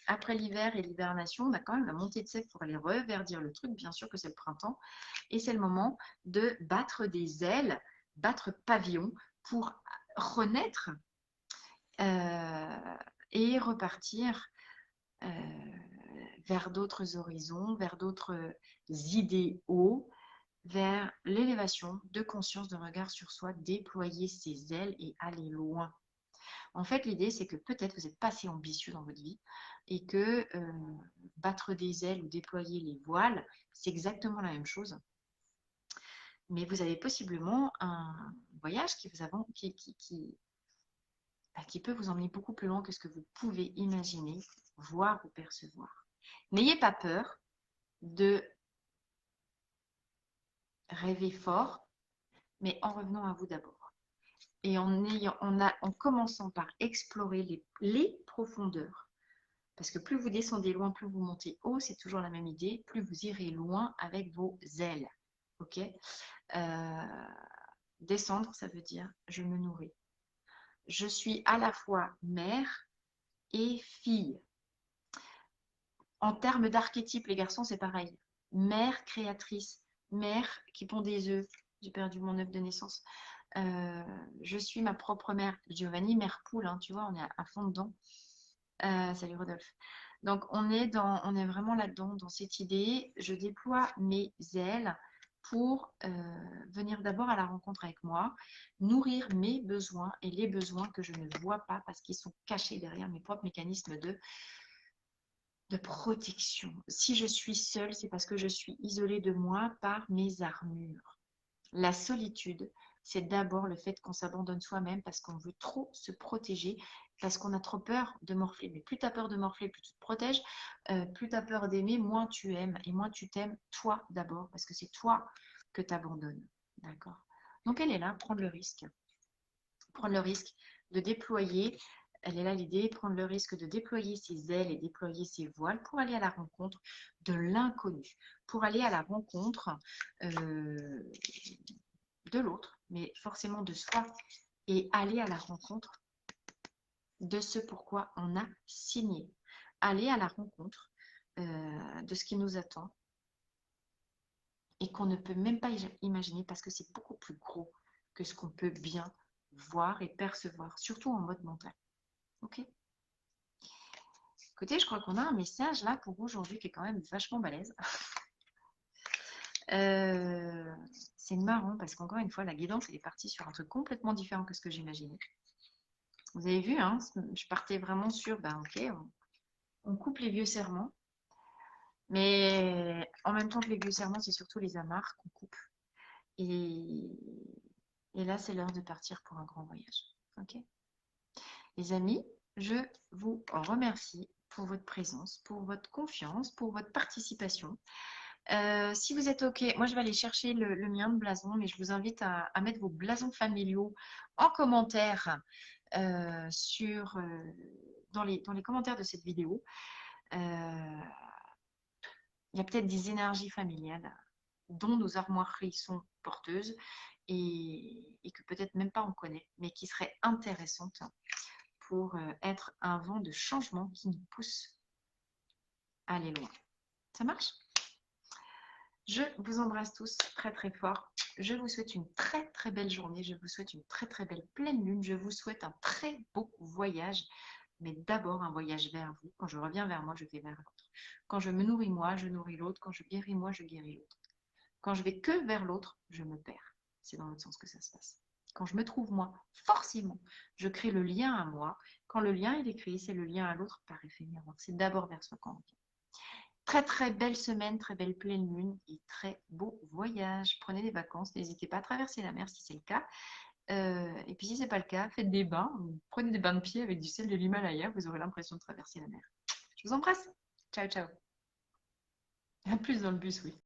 Après l'hiver et l'hibernation, on a quand même la montée de sève pour aller reverdir le truc. Bien sûr que c'est le printemps. Et c'est le moment de battre des ailes, battre pavillon pour renaître et repartir vers d'autres horizons, vers d'autres idéaux, vers l'élévation de conscience, de regard sur soi, déployer ses ailes et aller loin. En fait, l'idée, c'est que peut-être vous n'êtes pas assez ambitieux dans votre vie et que battre des ailes ou déployer les voiles, c'est exactement la même chose. Mais vous avez possiblement un voyage qui peut vous emmener beaucoup plus loin que ce que vous pouvez imaginer, voir ou percevoir. N'ayez pas peur de rêver fort, mais en revenant à vous d'abord. Et en commençant par explorer les profondeurs. Parce que plus vous descendez loin, plus vous montez haut, c'est toujours la même idée, plus vous irez loin avec vos ailes. Ok. Descendre, ça veut dire je me nourris. Je suis à la fois mère et fille. En termes d'archétype, les garçons, c'est pareil. Mère créatrice, mère qui pond des œufs. J'ai perdu mon œuf de naissance. Je suis ma propre mère. Giovanni, mère poule, hein, tu vois, on est à fond dedans. Salut Rodolphe. Donc on est vraiment là-dedans, dans cette idée. Je déploie mes ailes pour venir d'abord à la rencontre avec moi, nourrir mes besoins et les besoins que je ne vois pas parce qu'ils sont cachés derrière mes propres mécanismes de de protection. Si je suis seule, c'est parce que je suis isolée de moi par mes armures. La solitude, c'est d'abord le fait qu'on s'abandonne soi-même parce qu'on veut trop se protéger, parce qu'on a trop peur de morfler. Mais plus tu as peur de morfler, plus tu te protèges, plus tu as peur d'aimer, moins tu aimes. Et moins tu t'aimes toi d'abord, parce que c'est toi que tu abandonnes. D'accord? Donc elle est là, prendre le risque. Prendre le risque de déployer, elle est là l'idée, prendre le risque de déployer ses ailes et déployer ses voiles pour aller à la rencontre de l'inconnu, pour aller à la rencontre de l'autre, mais forcément de soi, et aller à la rencontre de ce pourquoi on a signé, aller à la rencontre de ce qui nous attend et qu'on ne peut même pas imaginer parce que c'est beaucoup plus gros que ce qu'on peut bien voir et percevoir, surtout en mode mental. Ok. Écoutez, je crois qu'on a un message là pour aujourd'hui qui est quand même vachement balèze. C'est marrant parce qu'encore une fois, la guidance, elle est partie sur un truc complètement différent que ce que j'imaginais. Vous avez vu, hein, je partais vraiment sur, ben ok, on coupe les vieux serments, mais en même temps que les vieux serments, c'est surtout les amarres qu'on coupe. Et, et là, c'est l'heure de partir pour un grand voyage. Ok. Les amis, je vous remercie pour votre présence, pour votre confiance, pour votre participation. Si vous êtes OK, moi je vais aller chercher le mien de blason, mais je vous invite à mettre vos blasons familiaux en commentaire dans les commentaires de cette vidéo. Il y a peut-être des énergies familiales dont nos armoiries sont porteuses et que peut-être même pas on connaît, mais qui seraient intéressantes pour être un vent de changement qui nous pousse à aller loin. Ça marche? Je vous embrasse tous très très fort. Je vous souhaite une très très belle journée. Je vous souhaite une très très belle pleine lune. Je vous souhaite un très beau voyage. Mais d'abord un voyage vers vous. Quand je reviens vers moi, je vais vers l'autre. Quand je me nourris moi, je nourris l'autre. Quand je guéris moi, je guéris l'autre. Quand je vais que vers l'autre, je me perds. C'est dans l'autre sens que ça se passe. Quand je me trouve moi, forcément, je crée le lien à moi. Quand le lien est créé, c'est le lien à l'autre par effet miroir. C'est d'abord vers soi qu'on revient. Très très belle semaine, très belle pleine lune et très beau voyage. Prenez des vacances, n'hésitez pas à traverser la mer si c'est le cas. Et puis si c'est pas le cas, faites des bains, prenez des bains de pied avec du sel de l'Himalaya, vous aurez l'impression de traverser la mer. Je vous embrasse. Ciao ciao. À plus dans le bus, oui.